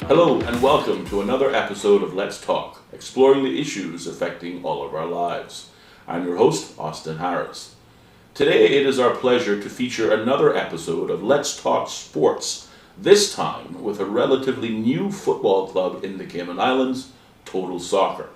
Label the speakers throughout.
Speaker 1: Hello and welcome to another episode of Let's Talk, exploring the issues affecting all of our lives. I'm your host, Austin Harris. Today it is our pleasure to feature another episode of Let's Talk Sports, this time with a relatively new football club in the Cayman Islands, Total Soccer.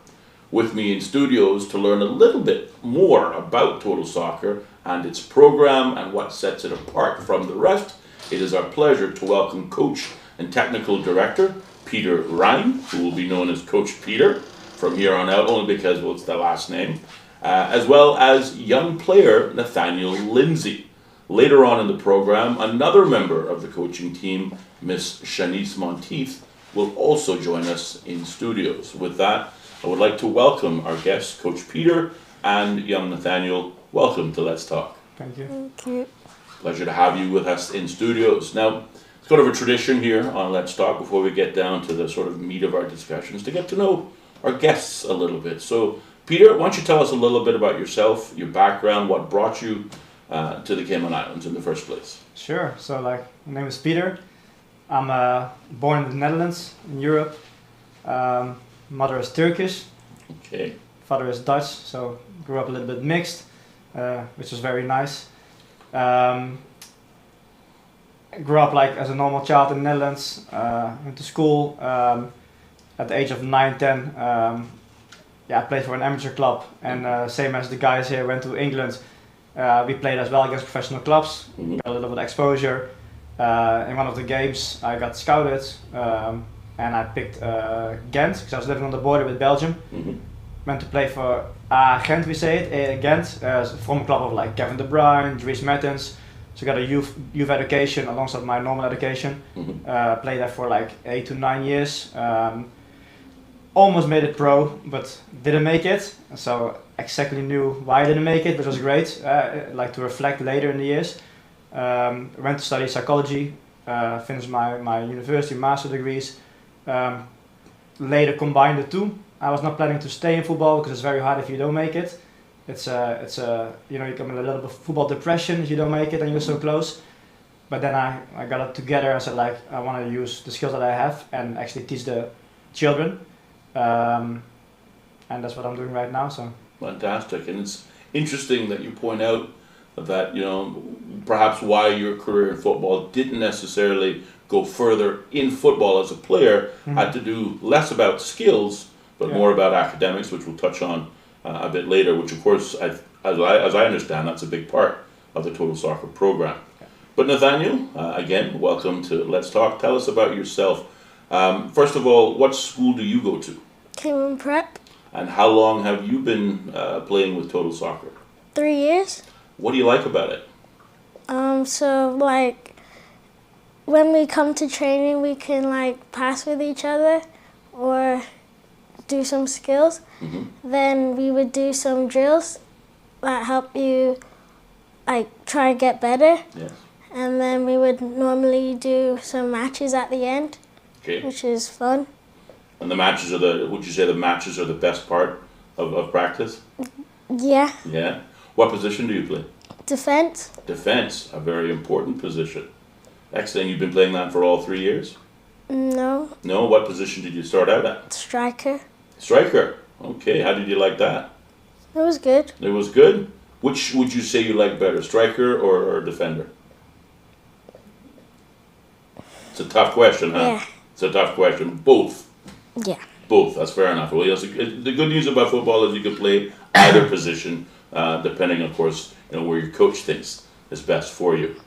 Speaker 1: With me in studios to learn a little bit more about Total Soccer and its program and what sets it apart from the rest, it is our pleasure to welcome Coach and Technical Director Peter Reijn, who will be known as Coach Peter from here on out, only because it's the last name, as well as young player Nathanial Lindsey. Later on in the program, another member of the coaching team, Miss Shanice Monteith, will also join us in studios. With that, I would like to welcome our guests, Coach Peter and young Nathanial. Welcome to Let's Talk.
Speaker 2: Thank you.
Speaker 3: Thank you.
Speaker 1: Pleasure to have you with us in studios. Now, it's sort of a tradition here on Let's Talk before we get down to the sort of meat of our discussions to get to know our guests a little bit. So, Peter, why don't you tell us a little bit about yourself, your background, what brought you to the Cayman Islands in the first place?
Speaker 2: Sure. So, my name is Peter. I'm born in the Netherlands, in Europe. Mother is Turkish.
Speaker 1: Okay.
Speaker 2: Father is Dutch. So, grew up a little bit mixed, which was very nice. Grew up like as a normal child in the Netherlands. Went to school. At the age of 9, 10, I played for an amateur club, and same as the guys here, went to England. We played as well against professional clubs.
Speaker 1: Mm-hmm.
Speaker 2: Got a little bit of exposure. In one of the games, I got scouted, and I picked Ghent because I was living on the border with Belgium.
Speaker 1: Mm-hmm.
Speaker 2: Went to play for Ghent, we say it, Ghent, from a club of like Kevin De Bruyne, Dries Mertens. So got a youth education alongside my normal education.
Speaker 1: Mm-hmm.
Speaker 2: Played there for like 8 to 9 years. Almost made it pro, but didn't make it. So exactly knew why I didn't make it, which was great. Like to reflect later in the years. Went to study psychology. Finished my university master degrees. Later combined the two. I was not planning to stay in football because it's very hard if you don't make it. It's you come in a little bit of football depression if you don't make it and you're so close. But then I got it together and said like I want to use the skills that I have and actually teach the children. And that's what I'm doing right now. So
Speaker 1: Fantastic. And it's interesting that you point out that, perhaps why your career in football didn't necessarily go further in football as a player, had to do less about skills, but more about academics, which we'll touch on a bit later, which of course, as I understand, that's a big part of the Total Soccer program.
Speaker 2: Yeah.
Speaker 1: But Nathaniel, again, welcome to Let's Talk. Tell us about yourself. First of all, what school do you go to?
Speaker 3: Cayman Prep.
Speaker 1: And how long have you been playing with Total Soccer?
Speaker 3: 3 years.
Speaker 1: What do you like about it?
Speaker 3: So like when we come to training, we can like pass with each other or do some skills.
Speaker 1: Mm-hmm.
Speaker 3: Then we would do some drills that help you like try and get better.
Speaker 1: Yes.
Speaker 3: And then we would normally do some matches at the end,
Speaker 1: Okay.
Speaker 3: which is fun.
Speaker 1: And would you say the matches are the best part of practice?
Speaker 3: Yeah.
Speaker 1: Yeah. What position do you play?
Speaker 3: Defense.
Speaker 1: Defense, a very important position. Excellent. You've been playing that for all 3 years?
Speaker 3: No.
Speaker 1: No? What position did you start out at?
Speaker 3: Striker.
Speaker 1: Striker. Okay. How did you like that?
Speaker 3: It was good.
Speaker 1: It was good? Which would you say you like better, striker or defender? It's a tough question, huh?
Speaker 3: Yeah.
Speaker 1: It's a tough question. Both.
Speaker 3: Yeah.
Speaker 1: Both, that's fair enough. Well, yes, the good news about football is you can play either position, depending, of course, where your coach thinks is best for you.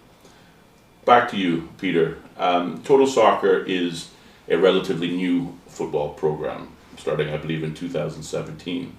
Speaker 1: Back to you, Peter. Total Soccer is a relatively new football program, starting, I believe, in 2017.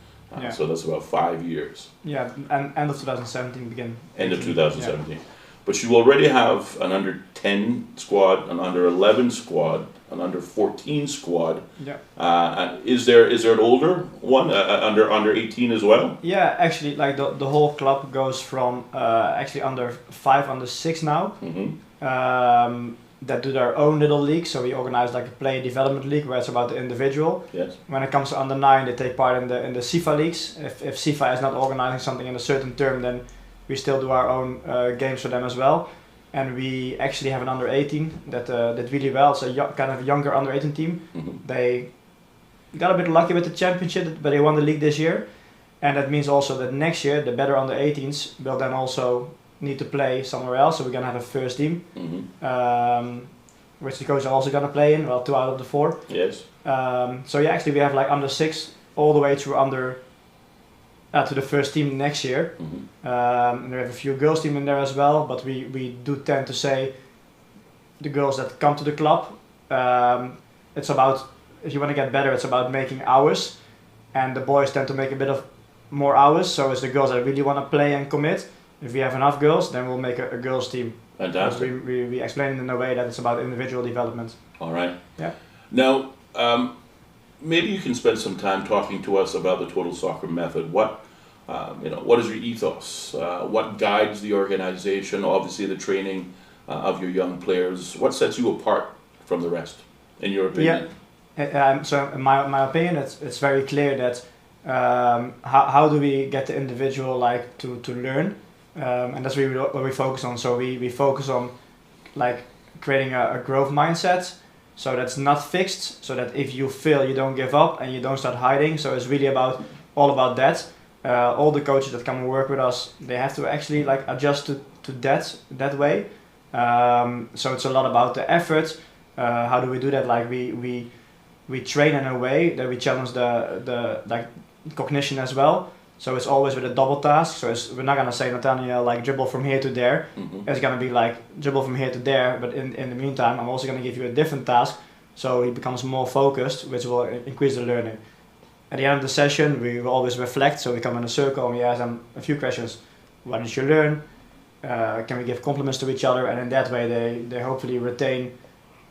Speaker 1: So that's about 5 years.
Speaker 2: yeah, and end of 2017 begin.
Speaker 1: End of 2017. But you already have an under 10 squad, an under 11 squad, an under 14 squad.
Speaker 2: Yeah.
Speaker 1: And is there an older one, under 18 as well?
Speaker 2: Yeah, actually, like the whole club goes from actually under 5, under 6 now.
Speaker 1: Mm-hmm.
Speaker 2: That do their own little league. So we organize like a player development league where it's about the individual.
Speaker 1: Yes.
Speaker 2: When it comes to under 9, they take part in the CIFA leagues. If CIFA is not organizing something in a certain term, then we still do our own games for them as well. and we actually have an under 18 that did really well. It's a kind of younger under 18 team. They got a bit lucky with the championship, but they won the league this year, and that means also that next year the better under 18s will then also need to play somewhere else. So we're gonna have a first team, which the coaches are also gonna play in. Well, 2 out of the 4.
Speaker 1: Yes.
Speaker 2: So yeah, actually we have like under 6 all the way through under to the first team next year. And we have a few girls team in there as well, but we do tend to say the girls that come to the club, it's about, if you want to get better, it's about making hours, and the boys tend to make a bit of more hours, so it's the girls that really want to play and commit. If we have enough girls, then we'll make a girls team.
Speaker 1: Fantastic.
Speaker 2: We explain it in a way that it's about individual development.
Speaker 1: All right.
Speaker 2: Yeah.
Speaker 1: Now, maybe you can spend some time talking to us about the Total Soccer method. What is your ethos? What guides the organization? Obviously, the training of your young players. What sets you apart from the rest, in your opinion?
Speaker 2: Yeah. So, in my opinion, it's very clear that how do we get the individual like to learn, and that's really what we focus on. So we focus on like creating a growth mindset. So that's not fixed, so that if you fail, you don't give up and you don't start hiding. So it's really all about that. All the coaches that come and work with us, they have to actually like adjust to that way. So it's a lot about the effort. How do we do that? Like we train in a way that we challenge the like cognition as well. So it's always with a double task. So we're not gonna say, Nathanial, like dribble from here to there. It's gonna be like dribble from here to there. But in the meantime, I'm also gonna give you a different task, so he becomes more focused, which will increase the learning. At the end of the session, we will always reflect. So we come in a circle and we ask them a few questions. What did you learn? Can we give compliments to each other? And in that way, they hopefully retain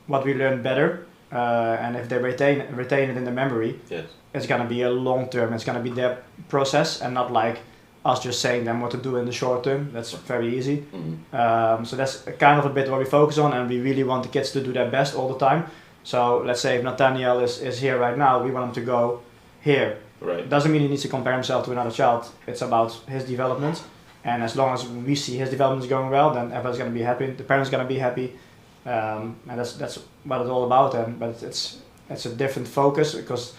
Speaker 2: what we learned better. And if they retain it in the memory,
Speaker 1: yes,
Speaker 2: it's gonna be a long term. It's gonna be their process, and not like us just saying them what to do in the short term. That's very easy. So that's kind of a bit what we focus on, and we really want the kids to do their best all the time. So let's say if Nathaniel is here right now, we want him to go here.
Speaker 1: Right.
Speaker 2: Doesn't mean he needs to compare himself to another child. It's about his development, and as long as we see his development is going well, then everyone's gonna be happy. The parents gonna be happy. And that's what it's all about. But it's a different focus, because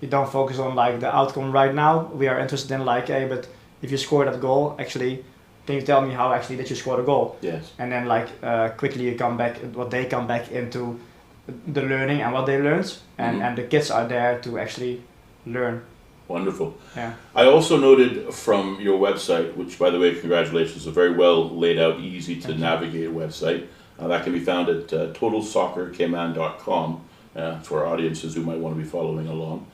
Speaker 2: you don't focus on like the outcome right now. We are interested in like, hey, but if you score that goal, actually, can you tell me how actually did you score the goal?
Speaker 1: Yes.
Speaker 2: And then like quickly you come back into the learning and what they learned, and the kids are there to actually learn.
Speaker 1: Wonderful.
Speaker 2: Yeah.
Speaker 1: I also noted from your website, which by the way, congratulations, a very well laid out, easy to navigate website. That can be found at totalsoccercayman.com for audiences who might want to be following along.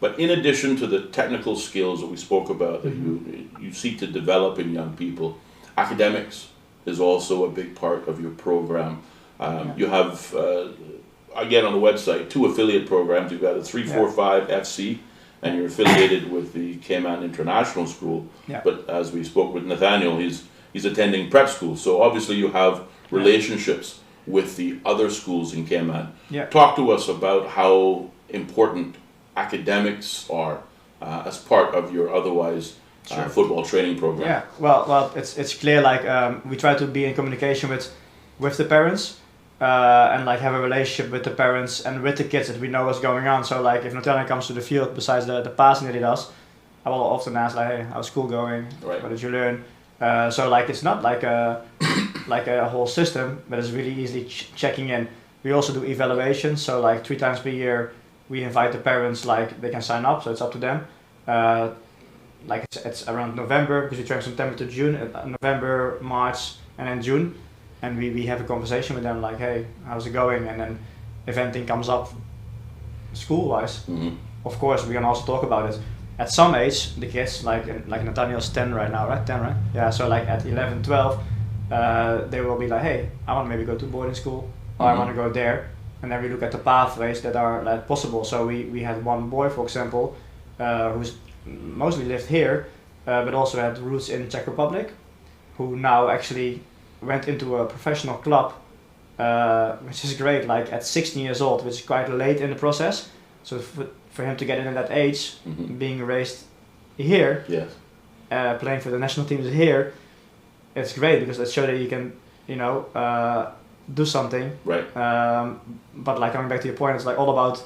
Speaker 1: But in addition to the technical skills that we spoke about that you seek to develop in young people, academics is also a big part of your program. You have, again on the website, 2 affiliate programs. You've got a 345 FC, and you're affiliated with the Cayman International School.
Speaker 2: Yeah.
Speaker 1: But as we spoke with Nathaniel, he's attending prep school. So obviously you have relationships with the other schools in Cayman.
Speaker 2: Yeah.
Speaker 1: Talk to us about how important academics are as part of your otherwise football training program.
Speaker 2: Yeah, well, it's clear. Like we try to be in communication with the parents, and like have a relationship with the parents and with the kids, that we know what's going on. So like if Nathaniel comes to the field, besides the passing that he does, I will often ask like, hey, how's school going?
Speaker 1: Right.
Speaker 2: What did you learn? So like it's not like a whole system, but it's really easily checking in. We also do evaluations, so like 3 times per year we invite the parents, like they can sign up, so it's up to them. Like it's around November, because we train September to June, November, March, and then June, and we have a conversation with them like, hey, how's it going? And then if anything comes up school-wise, of course we can also talk about it. At some age, the kids, like Nathaniel's 10 right now, right? 10, right? Yeah, so like at 11, 12, they will be like, hey, I want to maybe go to boarding school, or I want to go there. And then we look at the pathways that are like possible. So we had one boy, for example, who's mostly lived here, but also had roots in Czech Republic, who now actually went into a professional club, which is great, like at 16 years old, which is quite late in the process. So for him to get in at that age, being raised here,
Speaker 1: yes,
Speaker 2: playing for the national teams here, it's great, because it shows that do something.
Speaker 1: Right.
Speaker 2: But like coming back to your point, it's like all about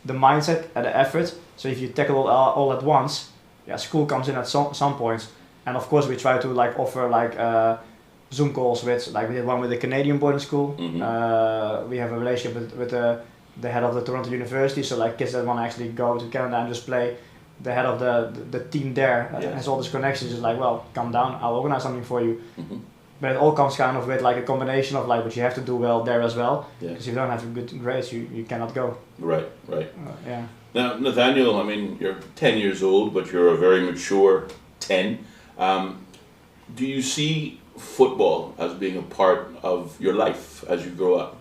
Speaker 2: the mindset and the effort. So if you tackle all at once, school comes in at some points. And of course we try to like offer like Zoom calls with, like we did one with the Canadian boarding school. We have a relationship with the head of the Toronto University, so like kids that want to actually go to Canada and just play, the head of the team there has all these connections, is like, well, come down, I'll organize something for you. But it all comes kind of with like a combination of like, but you have to do well there as well, because if you don't have good grades, you cannot go.
Speaker 1: Right.
Speaker 2: Yeah.
Speaker 1: Now, Nathaniel, I mean, you're 10 years old, but you're a very mature 10. Do you see football as being a part of your life as you grow up?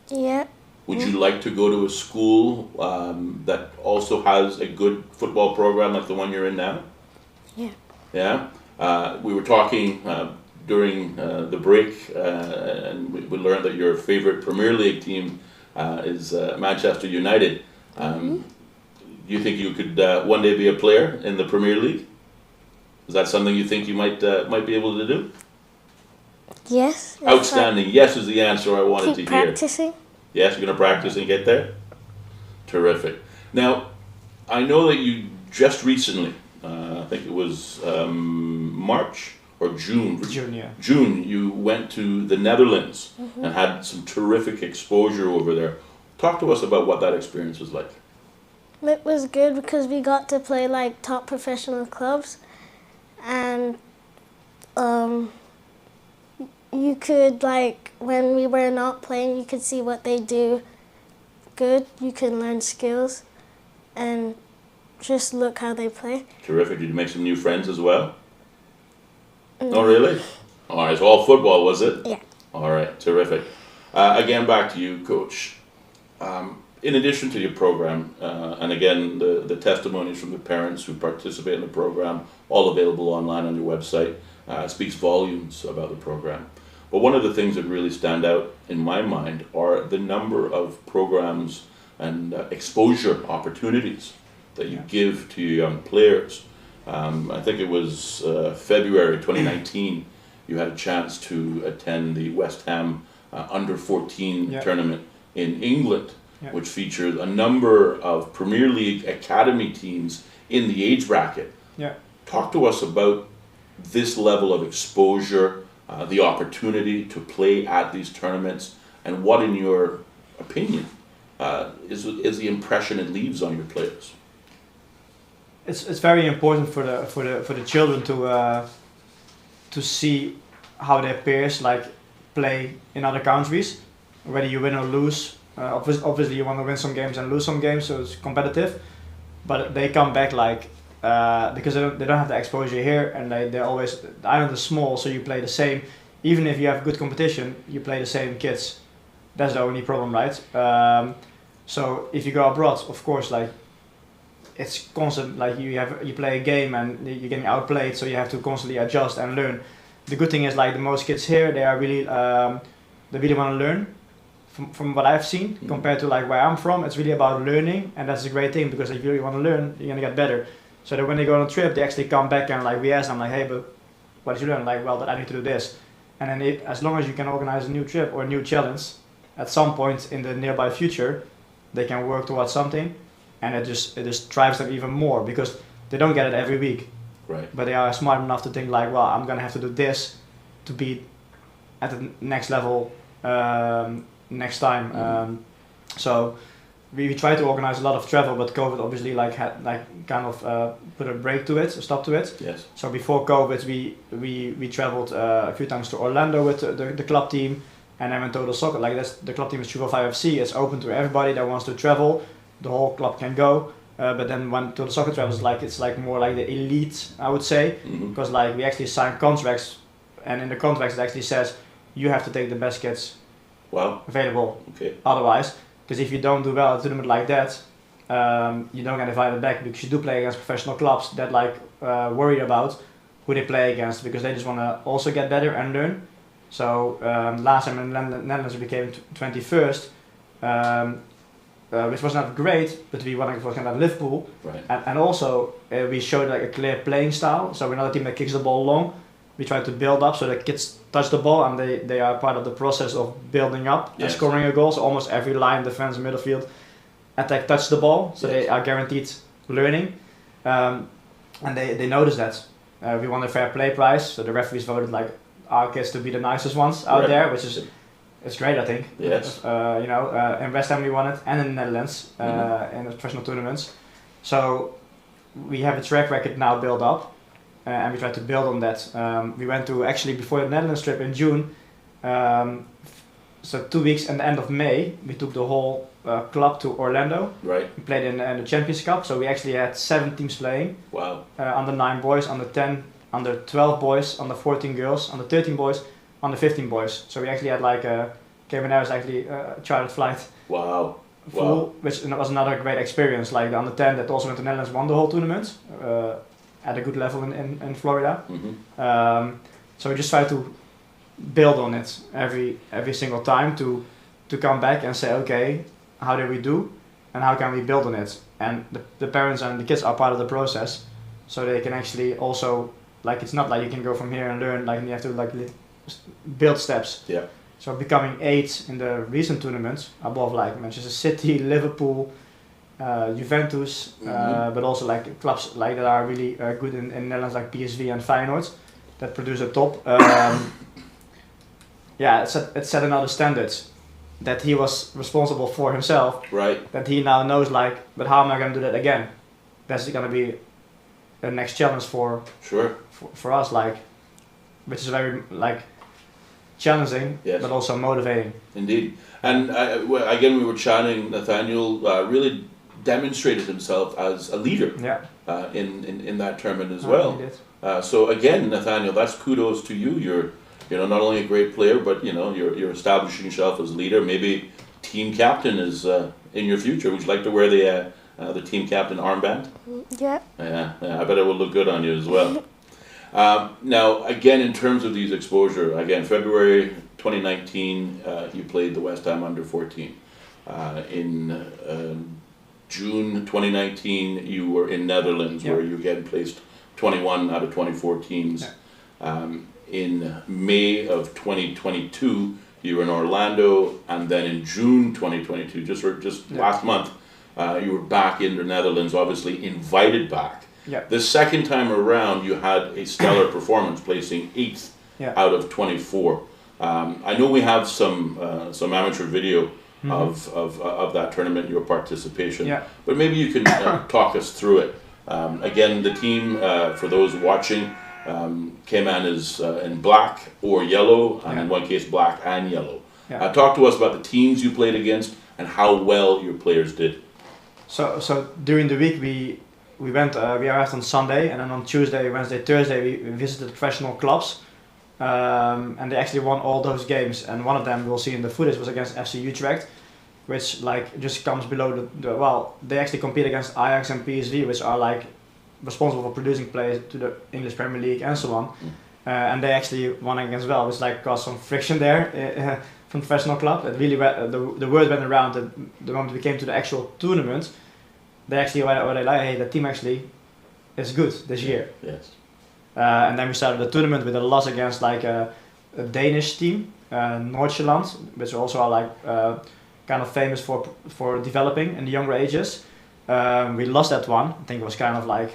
Speaker 3: Yeah.
Speaker 1: Would you like to go to a school that also has a good football program like the one you're in now?
Speaker 3: Yeah.
Speaker 1: Yeah? We were talking during the break, and we learned that your favorite Premier League team is Manchester United. Do you think you could one day be a player in the Premier League? Is that something you think you might be able to do?
Speaker 3: Yes.
Speaker 1: Outstanding. Yes is the answer I wanted to
Speaker 3: Keep
Speaker 1: hear.
Speaker 3: practicing.
Speaker 1: Yes, you're going to practice and get there? Terrific. Now, I know that you just recently, I think it was March or June.
Speaker 2: June, yeah.
Speaker 1: June, you went to the Netherlands and had some terrific exposure over there. Talk to us about what that experience was like.
Speaker 3: It was good because we got to play like top professional clubs, and you could, like, when we were not playing, you could see what they do good. You can learn skills and just look how they play.
Speaker 1: Terrific. Did you make some new friends as well? No. Oh, really? All right, so all football, was it?
Speaker 3: Yeah.
Speaker 1: All right, terrific. Again, back to you, Coach. In addition to your program, and again, the testimonies from the parents who participate in the program, all available online on your website, speaks volumes about the program. But one of the things that really stand out in my mind are the number of programs and exposure opportunities that you give to your young players. I think it was February 2019, you had a chance to attend the West Ham Under 14 tournament in England, which featured a number of Premier League academy teams in the age bracket. Talk to us about this level of exposure, the opportunity to play at these tournaments, and what, in your opinion, is the impression it leaves on your players.
Speaker 2: It's very important for the children to see how their peers like play in other countries, whether you win or lose. Obviously you want to win some games and lose some games, so it's competitive. But they come back like because they don't have the exposure here, and they're always, the island is small, so you play the same. Even if you have good competition, you play the same kids. That's the only problem, right? So if you go abroad, of course, like it's constant. Like you play a game and you're getting outplayed, so you have to constantly adjust and learn. The good thing is, like, the most kids here, they are really they really want to learn. From what I've seen, compared to like where I'm from, it's really about learning, and that's a great thing, because if you really want to learn, you're gonna get better. So that when they go on a trip, they actually come back and like we ask them like, hey, but what did you learn? Like, well, that I need to do this. And then as long as you can organize a new trip or a new challenge, at some point in the nearby future, they can work towards something, and it just drives them even more, because they don't get it every week.
Speaker 1: Right.
Speaker 2: But they are smart enough to think like, well, I'm gonna have to do this to be at the next level next time. So we try to organize a lot of travel, but COVID obviously had kind of put a stop to it.
Speaker 1: Yes.
Speaker 2: So before COVID, we traveled a few times to Orlando with the club team, and then went Total Soccer. Like, that's the club team is 345 FC. It's open to everybody that wants to travel. The whole club can go. But then when Total Soccer travels, it's more like the elite, I would say, because like we actually sign contracts, and in the contracts it actually says you have to take the best kids available. Okay. Otherwise, because if you don't do well at a tournament like that, you don't get invited back, because you do play against professional clubs that worry about who they play against, because they just want to also get better and learn. So last time in the Netherlands we became 21st, which was not great, but we won for Liverpool. Right. And also we showed like a clear playing style. So we're not a team that kicks the ball long. we try to build up so the kids touch the ball and they are part of the process of building up and scoring a goal. So almost every line, defense, midfield, attack touch the ball, so they are guaranteed learning. And they notice that. We won a fair play prize, so the referees voted like our kids to be the nicest ones out there, which is it's great, I think.
Speaker 1: Yes.
Speaker 2: In West Ham we won it, and in the Netherlands in the professional tournaments. So we have a track record now built up, and we try to build on that. We went to actually before the Netherlands trip in June. So 2 weeks and the end of May, we took the whole club to Orlando.
Speaker 1: Right.
Speaker 2: We played in the Champions Cup, so we actually had 7 teams playing.
Speaker 1: Wow.
Speaker 2: Under 9 boys, under 10, under 12 boys, under 14 girls, under 13 boys, under 15 boys. So we actually had like Cayman Airways actually chartered flight.
Speaker 1: Wow.
Speaker 2: Full, which was another great experience. Like the under 10 that also went to the Netherlands won the whole tournament at a good level in Florida.
Speaker 1: Mm-hmm.
Speaker 2: So we just try to build on it every single time to come back and say, okay, how did we do and how can we build on it? And the parents and the kids are part of the process, so they can actually also, like, it's not like you can go from here and learn, like, you have to like build steps.
Speaker 1: Yeah.
Speaker 2: So becoming 8 in the recent tournaments above like Manchester City, Liverpool, Juventus, but also like clubs like that are really good in Netherlands, like PSV and Feyenoord, that produce a top. It set another standards that he was responsible for himself.
Speaker 1: Right.
Speaker 2: That he now knows, like, but how am I going to do that again? That's going to be the next challenge for us, like, which is very like challenging, but also motivating.
Speaker 1: Indeed. And again, we were chatting. Nathanial really demonstrated himself as a leader. In that tournament as well.
Speaker 2: He did.
Speaker 1: So again, Nathanial, that's kudos to you. You're not only a great player, but you're establishing yourself as a leader. Maybe team captain is in your future. Would you like to wear the team captain armband?
Speaker 3: Yeah.
Speaker 1: Yeah, I bet it will look good on you as well. Now, again, in terms of these exposure, again, February 2019, you played the West Ham under 14. In June 2019, you were in Netherlands, where you again placed 21 out of 24 teams. In May of 2022, you were in Orlando, and then in June 2022, just last month, you were back in the Netherlands, obviously invited back. The second time around, you had a stellar performance, placing 8th out of 24. I know we have some amateur video of that tournament, your participation, but maybe you can talk us through it. Again, the team, for those watching, Cayman is in black or yellow, and in one case black and yellow. Talk to us about the teams you played against and how well your players did.
Speaker 2: So during the week we arrived on Sunday, and then on Tuesday, Wednesday, Thursday we visited professional clubs, and they actually won all those games. And one of them we'll see in the footage was against FC Utrecht, which like just comes below they actually compete against Ajax and PSV, which are like responsible for producing players to the English Premier League and so on. And they actually won against well, which like caused some friction there from professional club. It really the word went around that the moment we came to the actual tournament, they actually were like, hey, the team actually is good this year.
Speaker 1: Yes.
Speaker 2: And then we started the tournament with a loss against like a Danish team, Noordjylland, which also are like kind of famous for developing in the younger ages. We lost that one. I think it was kind of like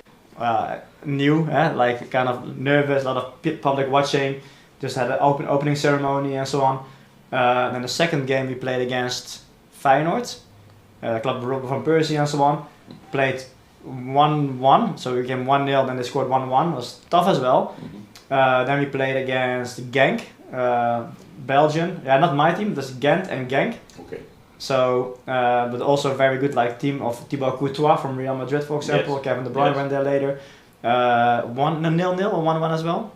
Speaker 2: new, like kind of nervous, a lot of public watching. Just had an opening ceremony and so on. Then the second game we played against Feyenoord, Club Robben van Persie and so on. Played 1-1, so we became 1-0, then they scored 1-1. It was tough as well. Then we played against Genk, Belgian. Yeah, not my team, that's Ghent and Genk.
Speaker 1: Okay.
Speaker 2: So, but also a very good like team of Thibaut Courtois from Real Madrid, for example. Kevin De Bruyne went there later. 0-0 or 1-1 as well.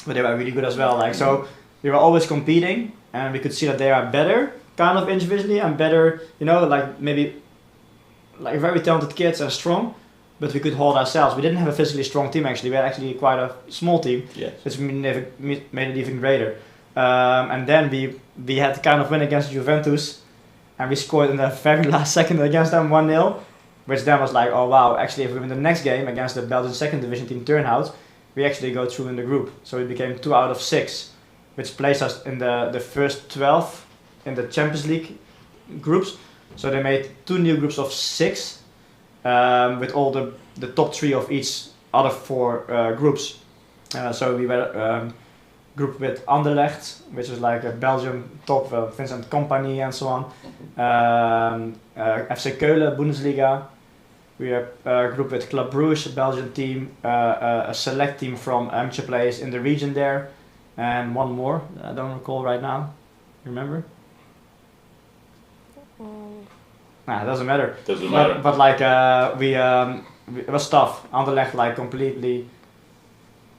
Speaker 2: But they were really good as well. Like so, we were always competing, and we could see that they are better, kind of individually, and better. Like maybe like very talented kids and strong, but we could hold ourselves. We didn't have a physically strong team actually. We had actually quite a small team, which made it even greater. And then we had to kind of win against Juventus. And we scored in the very last second against them 1-0, which then was like, oh wow, actually if we win the next game against the Belgian second division team Turnhout, we actually go through in the group. So we became 2 out of 6, which placed us in the first 12 in the Champions League groups. So they made 2 new groups of 6 with all the top 3 of each other 4 groups. So we were grouped with Anderlecht, which is like a Belgium top, Vincent Kompany and so on. FC Keulen, Bundesliga. We are grouped with Club Brugge, a Belgian team, a select team from amateur players in the region there, and one more, I don't recall right now. Remember? Nah, it doesn't matter.
Speaker 1: Doesn't matter.
Speaker 2: But like it was tough. Anderlecht like completely.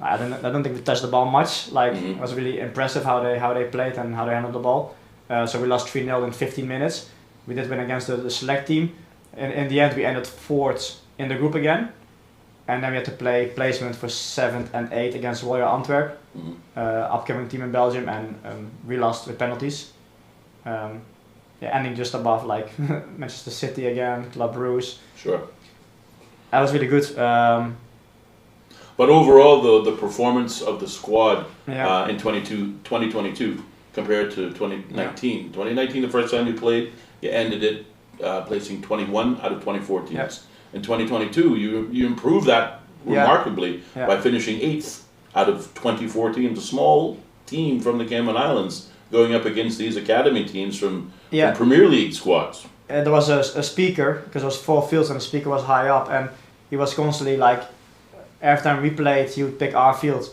Speaker 2: I don't think we touched the ball much. Like it was really impressive how they played and how they handled the ball. So we lost 3-0 in 15 minutes. We did win against the select team. And in the end we ended 4th in the group again. And then we had to play placement for 7th and 8th against Royal Antwerp, upcoming team in Belgium, and we lost with penalties. Ending just above like Manchester City again, Club Brugge.
Speaker 1: Sure.
Speaker 2: That was really good.
Speaker 1: But overall, the performance of the squad
Speaker 2: Yeah.
Speaker 1: in 2022 compared to 2019. 2019, the first time you played, you ended it placing 21 out of 24 teams.
Speaker 2: Yep.
Speaker 1: In 2022, you improved that remarkably by finishing 8th out of 24 teams. A small team from the Cayman Islands going up against these academy teams from Premier League squads.
Speaker 2: There was a speaker, because there was 4 fields and the speaker was high up, and he was constantly like, every time we played, he would pick our field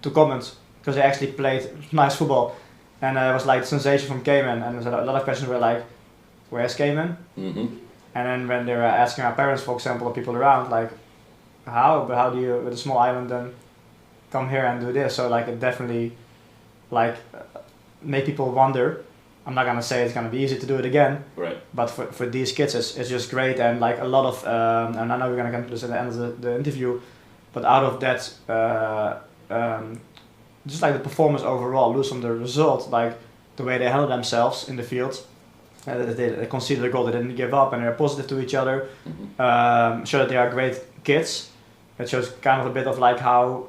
Speaker 2: to comment, because they actually played nice football. And it was like the sensation from Cayman, and a lot of questions were like, where's Cayman?
Speaker 1: Mm-hmm.
Speaker 2: And then when they were asking our parents, for example, or people around, like, how do you, with a small island, then come here and do this? So like it definitely like made people wonder. I'm not gonna say it's gonna be easy to do it again,
Speaker 1: right?
Speaker 2: But for these kids, it's just great, and like a lot of, and I know we're gonna come to this at the end of the interview, but out of that, just like the performance overall, lose from the result, like the way they handle themselves in the field, they conceded a goal, they didn't give up, and they're positive to each other, show that they are great kids. It shows kind of a bit of like how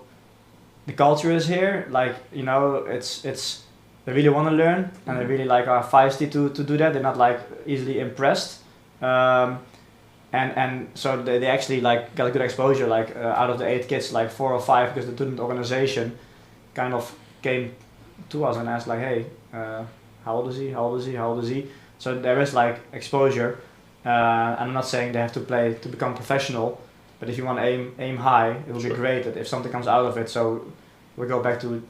Speaker 2: the culture is here, like, you know, it's they really want to learn, and they really like are feisty to do that. They're not like easily impressed, and so they actually like got a good exposure. Like out of the 8 kids, like 4 or 5, because the student organization kind of came to us and asked like, hey, how old is he? How old is he? How old is he? So there is like exposure. I'm not saying they have to play to become professional, but if you want to aim high, it will be great that if something comes out of it. So we go back to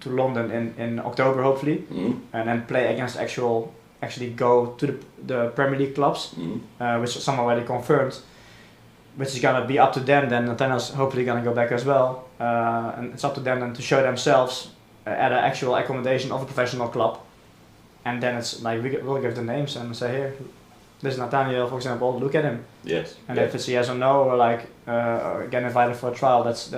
Speaker 2: London in October hopefully, and then play against actually go to the Premier League clubs, which some already confirmed, which is gonna be up to them. Then Nathaniel's hopefully gonna go back as well, and it's up to them then to show themselves at an actual accommodation of a professional club, and then it's like we'll give the names and say, here, this is Nathaniel, for example, look at him.
Speaker 1: Yes.
Speaker 2: And if it's yes or no, or like get invited for a trial, that's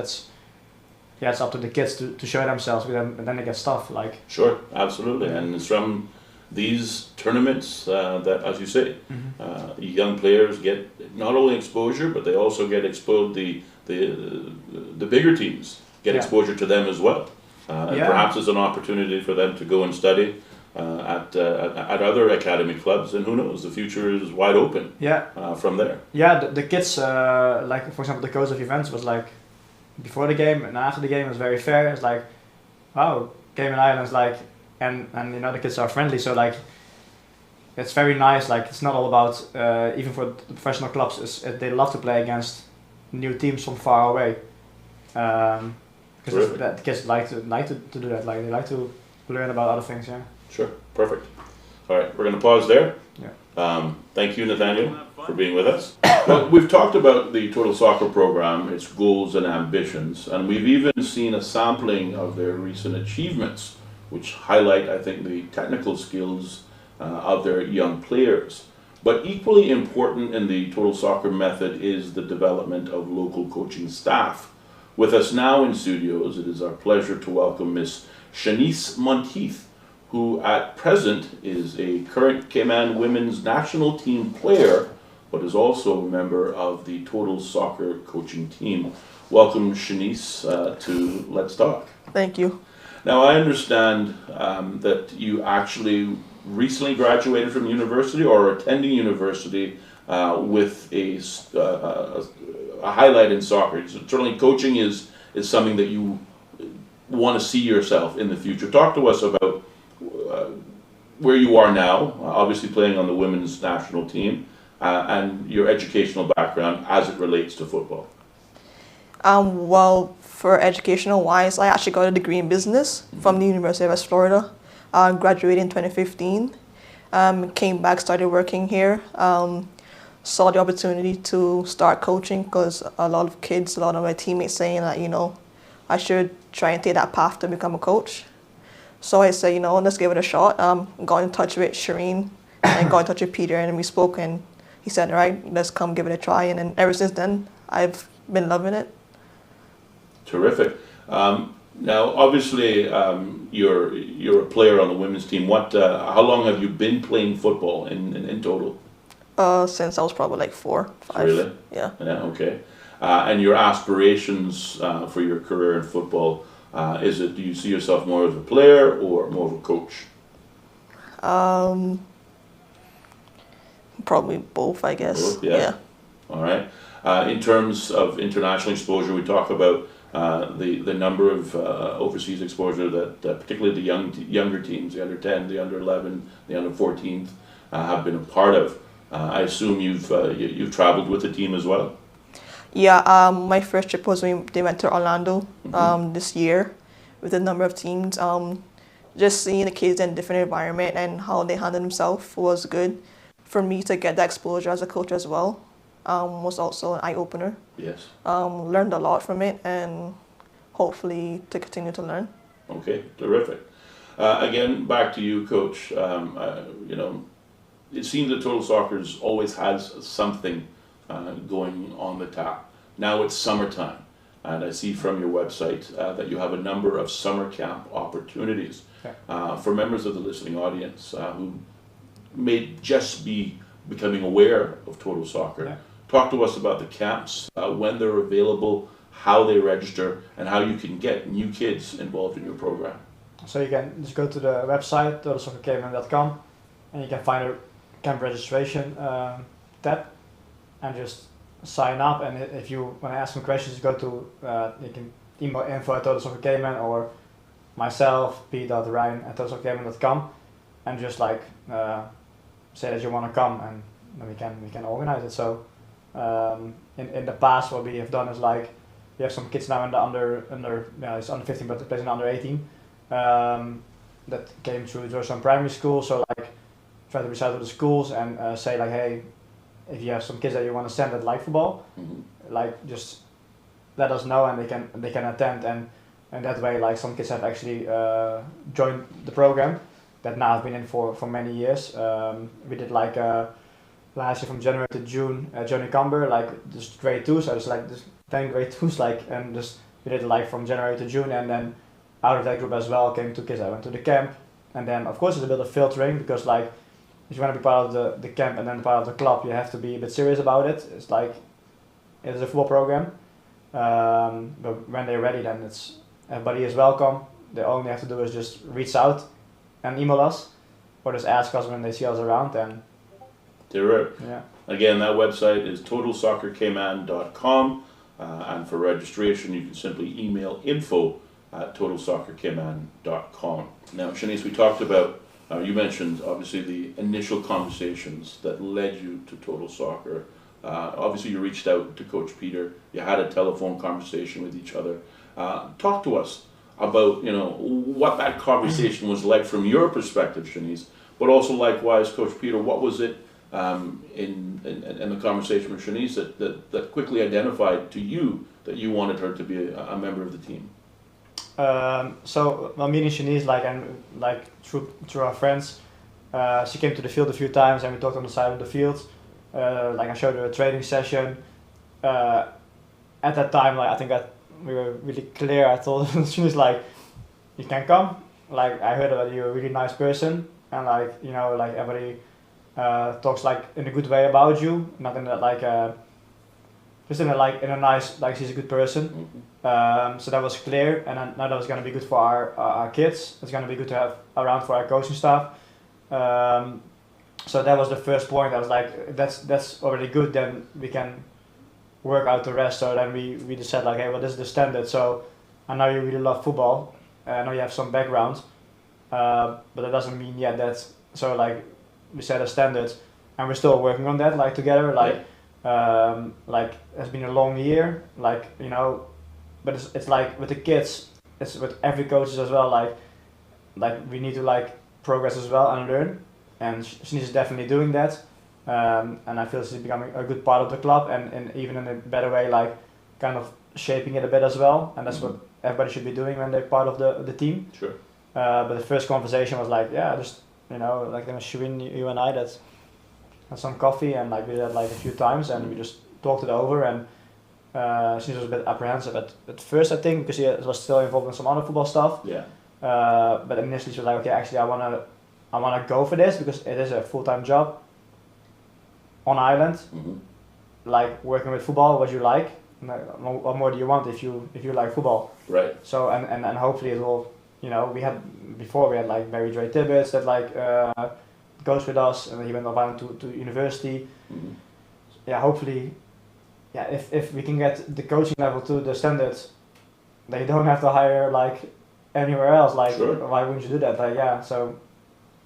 Speaker 2: it's up to the kids to show themselves, and then they get stuff like.
Speaker 1: Sure, absolutely, and it's from these tournaments that, as you say, young players get not only exposure, but they also get exposed. The bigger teams get exposure to them as well, and perhaps it's an opportunity for them to go and study at other academy clubs, and who knows, the future is wide open. From there.
Speaker 2: The kids, like for example, the coach of events was like, before the game and after the game, it was very fair. It's like, wow, Cayman Islands, like, and you know, the kids are friendly, so like it's very nice. Like, it's not all about even for the professional clubs, they love to play against new teams from far away, because the kids like to do that. Like, they like to learn about other things.
Speaker 1: Sure, perfect. All right, we're going to pause there. Thank you, Nathaniel, for being with us. Well, we've talked about the Total Soccer program, its goals and ambitions, and we've even seen a sampling of their recent achievements, which highlight, I think, the technical skills of their young players. But equally important in the Total Soccer method is the development of local coaching staff. With us now in studios, it is our pleasure to welcome Miss Shanice Monteith, who at present is a current Cayman women's national team player, but is also a member of the Total Soccer coaching team. Welcome, Shanice, to Let's Talk.
Speaker 4: Thank you.
Speaker 1: Now, I understand that you actually recently graduated from university or are attending university with a highlight in soccer. So certainly coaching is something that you want to see yourself in the future. Talk to us about where you are now, obviously playing on the women's national team, and your educational background as it relates to football.
Speaker 4: Well, for educational wise, I actually got a degree in business from the University of West Florida. Graduated in 2015. Came back, started working here. Saw the opportunity to start coaching because a lot of my teammates saying that, I should try and take that path to become a coach. So I said, let's give it a shot. Got in touch with Shireen and got in touch with Peter, and we spoke, and he said, all right, let's come give it a try. And then ever since then, I've been loving it.
Speaker 1: Terrific. Now, obviously, you're a player on the women's team. How long have you been playing football in total?
Speaker 4: Since I was probably like 4, 5.
Speaker 1: Really?
Speaker 4: Yeah.
Speaker 1: Yeah. Okay. And your aspirations for your career in football, do you see yourself more as a player or more of a coach?
Speaker 4: Probably both, I guess.
Speaker 1: Both, yeah. All right. In terms of international exposure, we talk about the number of overseas exposure that particularly the younger teams, the under 10, the under 11, the under 14, have been a part of. I assume you've traveled with the team as well.
Speaker 4: Yeah, my first trip was when they went to Orlando this year with a number of teams. Just seeing the kids in a different environment and how they handle themselves was good. For me to get that exposure as a coach as well was also an eye-opener.
Speaker 1: Yes.
Speaker 4: Learned a lot from it, and hopefully to continue to learn.
Speaker 1: Okay, terrific. Again, back to you, Coach. It seems that Total Soccer's always has something going on the tap. Now it's summertime, and I see from your website that you have a number of summer camp opportunities for members of the listening audience who may just be becoming aware of Total Soccer.
Speaker 2: Yeah.
Speaker 1: Talk to us about the camps, when they're available, how they register, and how you can get new kids involved in your program.
Speaker 2: So you can just go to the website, totalsoccercayman.com, and you can find a camp registration tab and just sign up. And if you want to ask some questions, go to, you can email info@totalsoccercayman or myself, p.reijn@totalsoccercayman.com, and just say that you want to come, and then we can organize it. So in the past, what we have done is we have some kids now in the it's under 15, but they play in under 18 that came through some primary school. So try to reach out to the schools and say hey, if you have some kids that you want to send that like football, just let us know, and they can attend, and that way some kids have actually joined the program that now have been in for many years. We did last year from January to June, Johnny Camber, just grade 2, so it's just 10 grade 2s, and just we did from January to June, and then out of that group as well came 2 kids that went to the camp. And then of course it's a bit of filtering, because if you want to be part of the camp and then part of the club, you have to be a bit serious about it. It's it's a football program, but when they're ready, then everybody is welcome. They only have to do is just reach out and email us, or just ask us when they see us around. And
Speaker 1: yeah. Again, that website is totalsoccercayman.com, and for registration you can simply email info@totalsoccercayman.com. Now, Shanice, we talked about, you mentioned obviously the initial conversations that led you to Total Soccer. Obviously you reached out to Coach Peter, you had a telephone conversation with each other. Talk to us about what that conversation was like from your perspective, Shanice, but also likewise, Coach Peter, what was it in the conversation with Shanice that quickly identified to you that you wanted her to be a member of the team?
Speaker 2: So meeting Shanice, through our friends, she came to the field a few times, and we talked on the side of the field. I showed her a training session. At that time, I think that we were really clear. I told Shanice, you can come. I heard that you're a really nice person, and everybody talks like in a good way about you, not in a, like just in a nice, like she's a good person. So that was clear, and I know that was gonna be good for our kids. It's gonna be good to have around for our coaching staff. So that was the first point. I was like, that's already good. Then we can work out the rest. So then we just said like, hey, well, this is the standard. So I know you really love football. I know you have some background, but that doesn't mean yet that. So like we set a standard, and we're still working on that, like together. Like it's been a long year, like, you know, but it's like with the kids, it's with every coaches as well. Like we need to like progress as well and learn, and Shanice is definitely doing that. And I feel she's becoming a good part of the club, and even in a better way, like kind of shaping it a bit as well. And that's what everybody should be doing when they're part of the team.
Speaker 1: Sure.
Speaker 2: But the first conversation was like, yeah, just, you know, like there was Shirin, you and I, that had some coffee, and like we did that like a few times, and we just talked it over. And she was a bit apprehensive at first, I think, because she was still involved in some other football stuff.
Speaker 1: Yeah.
Speaker 2: But initially she was like, okay, actually I wanna go for this because it is a full-time job on island, like working with football, what you like. What more do you want if you like football?
Speaker 1: Right.
Speaker 2: So and hopefully it will, you know, we had like Mary Dre Tibbetts that like goes with us, and he went off island to university. Yeah, hopefully, yeah, if we can get the coaching level to the standards, they don't have to hire like anywhere else. Like,
Speaker 1: sure.
Speaker 2: Why wouldn't you do that? Like, yeah, so.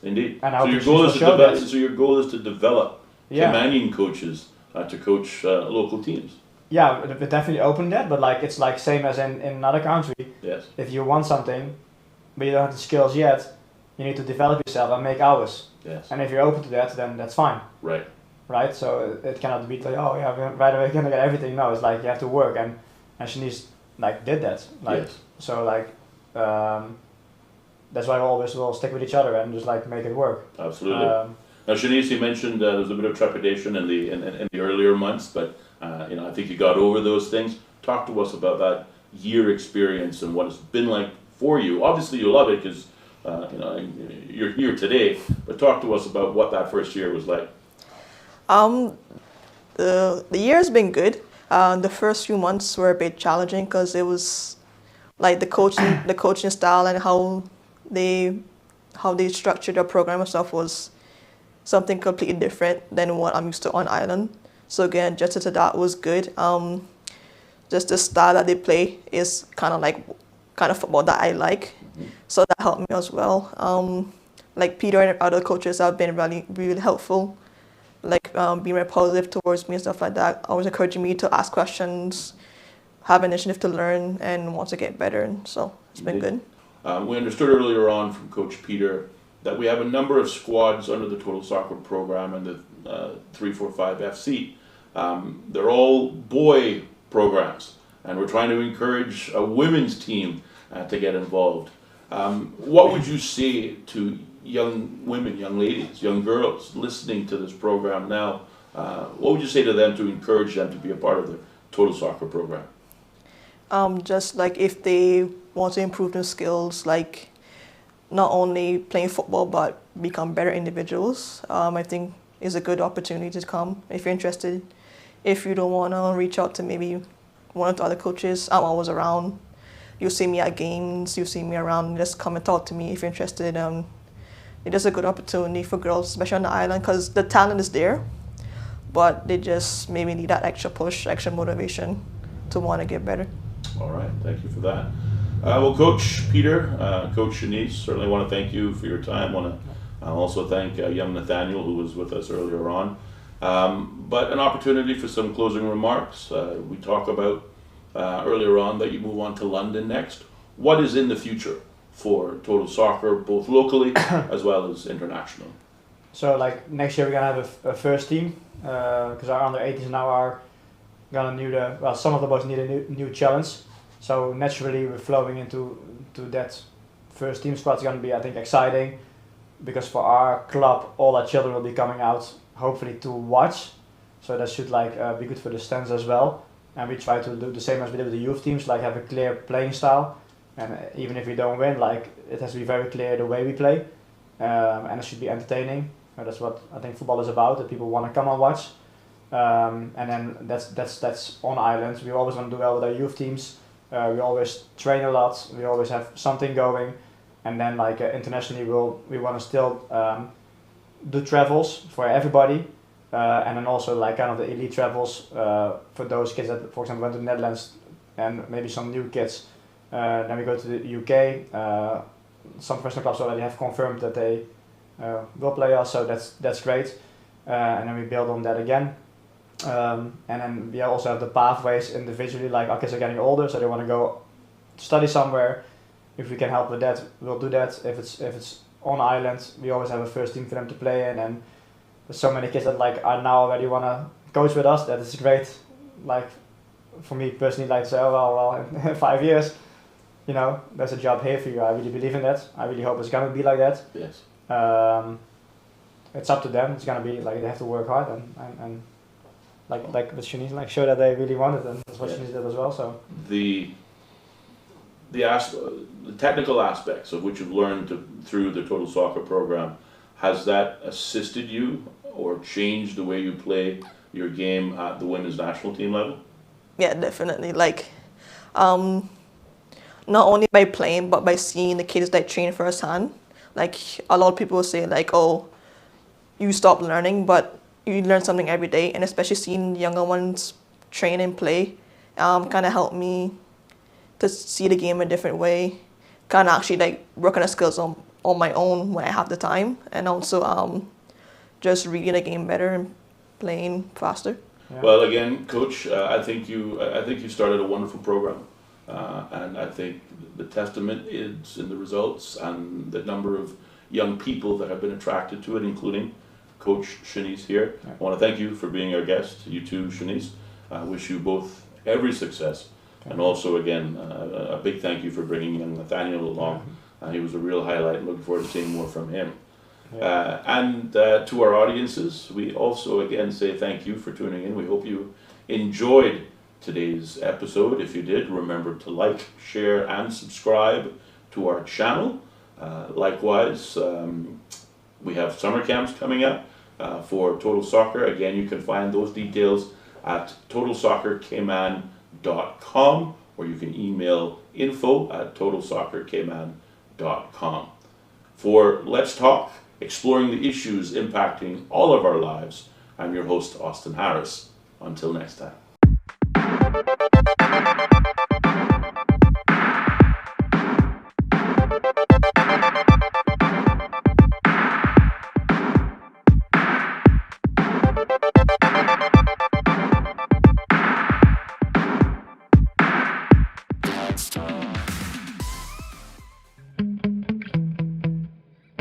Speaker 1: Indeed.
Speaker 2: And I
Speaker 1: so
Speaker 2: hope
Speaker 1: your goal is to
Speaker 2: show
Speaker 1: develop.
Speaker 2: that.
Speaker 1: So your goal is to develop
Speaker 2: Yeah.
Speaker 1: Canadian coaches to coach local teams.
Speaker 2: Yeah, we're definitely open that, but like it's like same as in another country.
Speaker 1: Yes.
Speaker 2: If you want something, but you don't have the skills yet, you need to develop yourself and make hours.
Speaker 1: Yes.
Speaker 2: And if you're open to that, then that's fine.
Speaker 1: Right.
Speaker 2: Right. So it cannot be like, oh yeah, right away gonna get everything. No, it's like you have to work, and Shanice like did that. Like,
Speaker 1: yes.
Speaker 2: So like that's why we always will stick with each other and just like make it work.
Speaker 1: Absolutely. Now, Shanice, you mentioned there was a bit of trepidation in the earlier months, but you know, I think you got over those things. Talk to us about that year experience and what it's been like for you. Obviously, you love it because you know, you're here today. But talk to us about what that first year was like.
Speaker 4: The year's been good. The first few months were a bit challenging because it was like the coaching style and how they structured their program and stuff was something completely different than what I'm used to on island. So again, just to that was good. Just the style that they play is kind of football that I like. So that helped me as well. Like Peter and other coaches have been really, really helpful. Like being very positive towards me and stuff like that. Always encouraging me to ask questions, have initiative to learn, and want to get better. And so it's been good.
Speaker 1: We understood earlier on from Coach Peter that we have a number of squads under the Total Soccer program and the 345 FC. They're all boy programs, and we're trying to encourage a women's team to get involved. What would you say to young women, young ladies, young girls listening to this program now? What would you say to them to encourage them to be a part of the Total Soccer program?
Speaker 4: Just like if they want to improve their skills, like not only playing football but become better individuals, I think is a good opportunity to come if you're interested. If you don't want to, reach out to maybe one of the other coaches. I'm always around. You'll see me at games, you'll see me around. Just come and talk to me if you're interested. It is a good opportunity for girls, especially on the island, because the talent is there, but they just maybe need that extra push, extra motivation to want to get better.
Speaker 1: All right, thank you for that. Well, Coach Peter, Coach Shanice, certainly want to thank you for your time. Want to also thank young Nathanial, who was with us earlier on. But an opportunity for some closing remarks. We talk about earlier on that you move on to London next. What is in the future for Total Soccer, both locally as well as international?
Speaker 2: So like next year we're gonna have a first team because our under 18s now are gonna need some of the boys need a new challenge. So naturally we're flowing into that first team squad. It's gonna be, I think, exciting because for our club all our children will be coming out hopefully to watch. So that should be good for the stands as well. And we try to do the same as we did with the youth teams, like have a clear playing style. And even if we don't win, like it has to be very clear the way we play, and it should be entertaining. That's what I think football is about, that people want to come and watch. And then that's on island. We always want to do well with our youth teams. We always train a lot. We always have something going. And then like internationally, we want to still do travels for everybody. And then also like kind of the elite travels for those kids that, for example, went to the Netherlands and maybe some new kids. Then we go to the UK. Some professional clubs already have confirmed that they will play us, so that's great. And then we build on that again. And then we also have the pathways individually, like our kids are getting older, so they want to go study somewhere. If we can help with that, we'll do that. If it's on island, we always have a first team for them to play in, and there's so many kids that like are now already want to coach with us. That is great. Like for me personally, like say, oh, well, in 5 years, you know, there's a job here for you. I really believe in that. I really hope it's gonna be like that.
Speaker 1: Yes.
Speaker 2: It's up to them. It's gonna be like they have to work hard and like with Shanice, like show that they really want it, and that's what Shanice did as well. So
Speaker 1: the technical aspects of which you've learned through the Total Soccer program, has that assisted you or changed the way you play your game at the women's national team level?
Speaker 4: Yeah, definitely. Like, not only by playing, but by seeing the kids that train firsthand. Like, a lot of people say like, oh, you stop learning, but you learn something every day. And especially seeing younger ones train and play kind of helped me to see the game a different way. Kind of actually like work on the skills on my own when I have the time. And also just reading the game better and playing faster.
Speaker 1: Yeah. Well, again, Coach, I think you started a wonderful program. And I think the testament is in the results and the number of young people that have been attracted to it, including Coach Shanice here. Yeah. I want to thank you for being our guest. You too, Shanice. I wish you both every success. And also, again, a big thank you for bringing young Nathanial along. He was a real highlight, and looking forward to seeing more from him. Yeah. And to our audiences, we also, again, say thank you for tuning in. We hope you enjoyed today's episode. If you did, remember to like, share, and subscribe to our channel. Likewise, we have summer camps coming up for Total Soccer. Again, you can find those details at totalsoccercayman.com, or you can email info@totalsoccercayman.com. For Let's Talk, exploring the issues impacting all of our lives, I'm your host, Austin Harris. Until next time.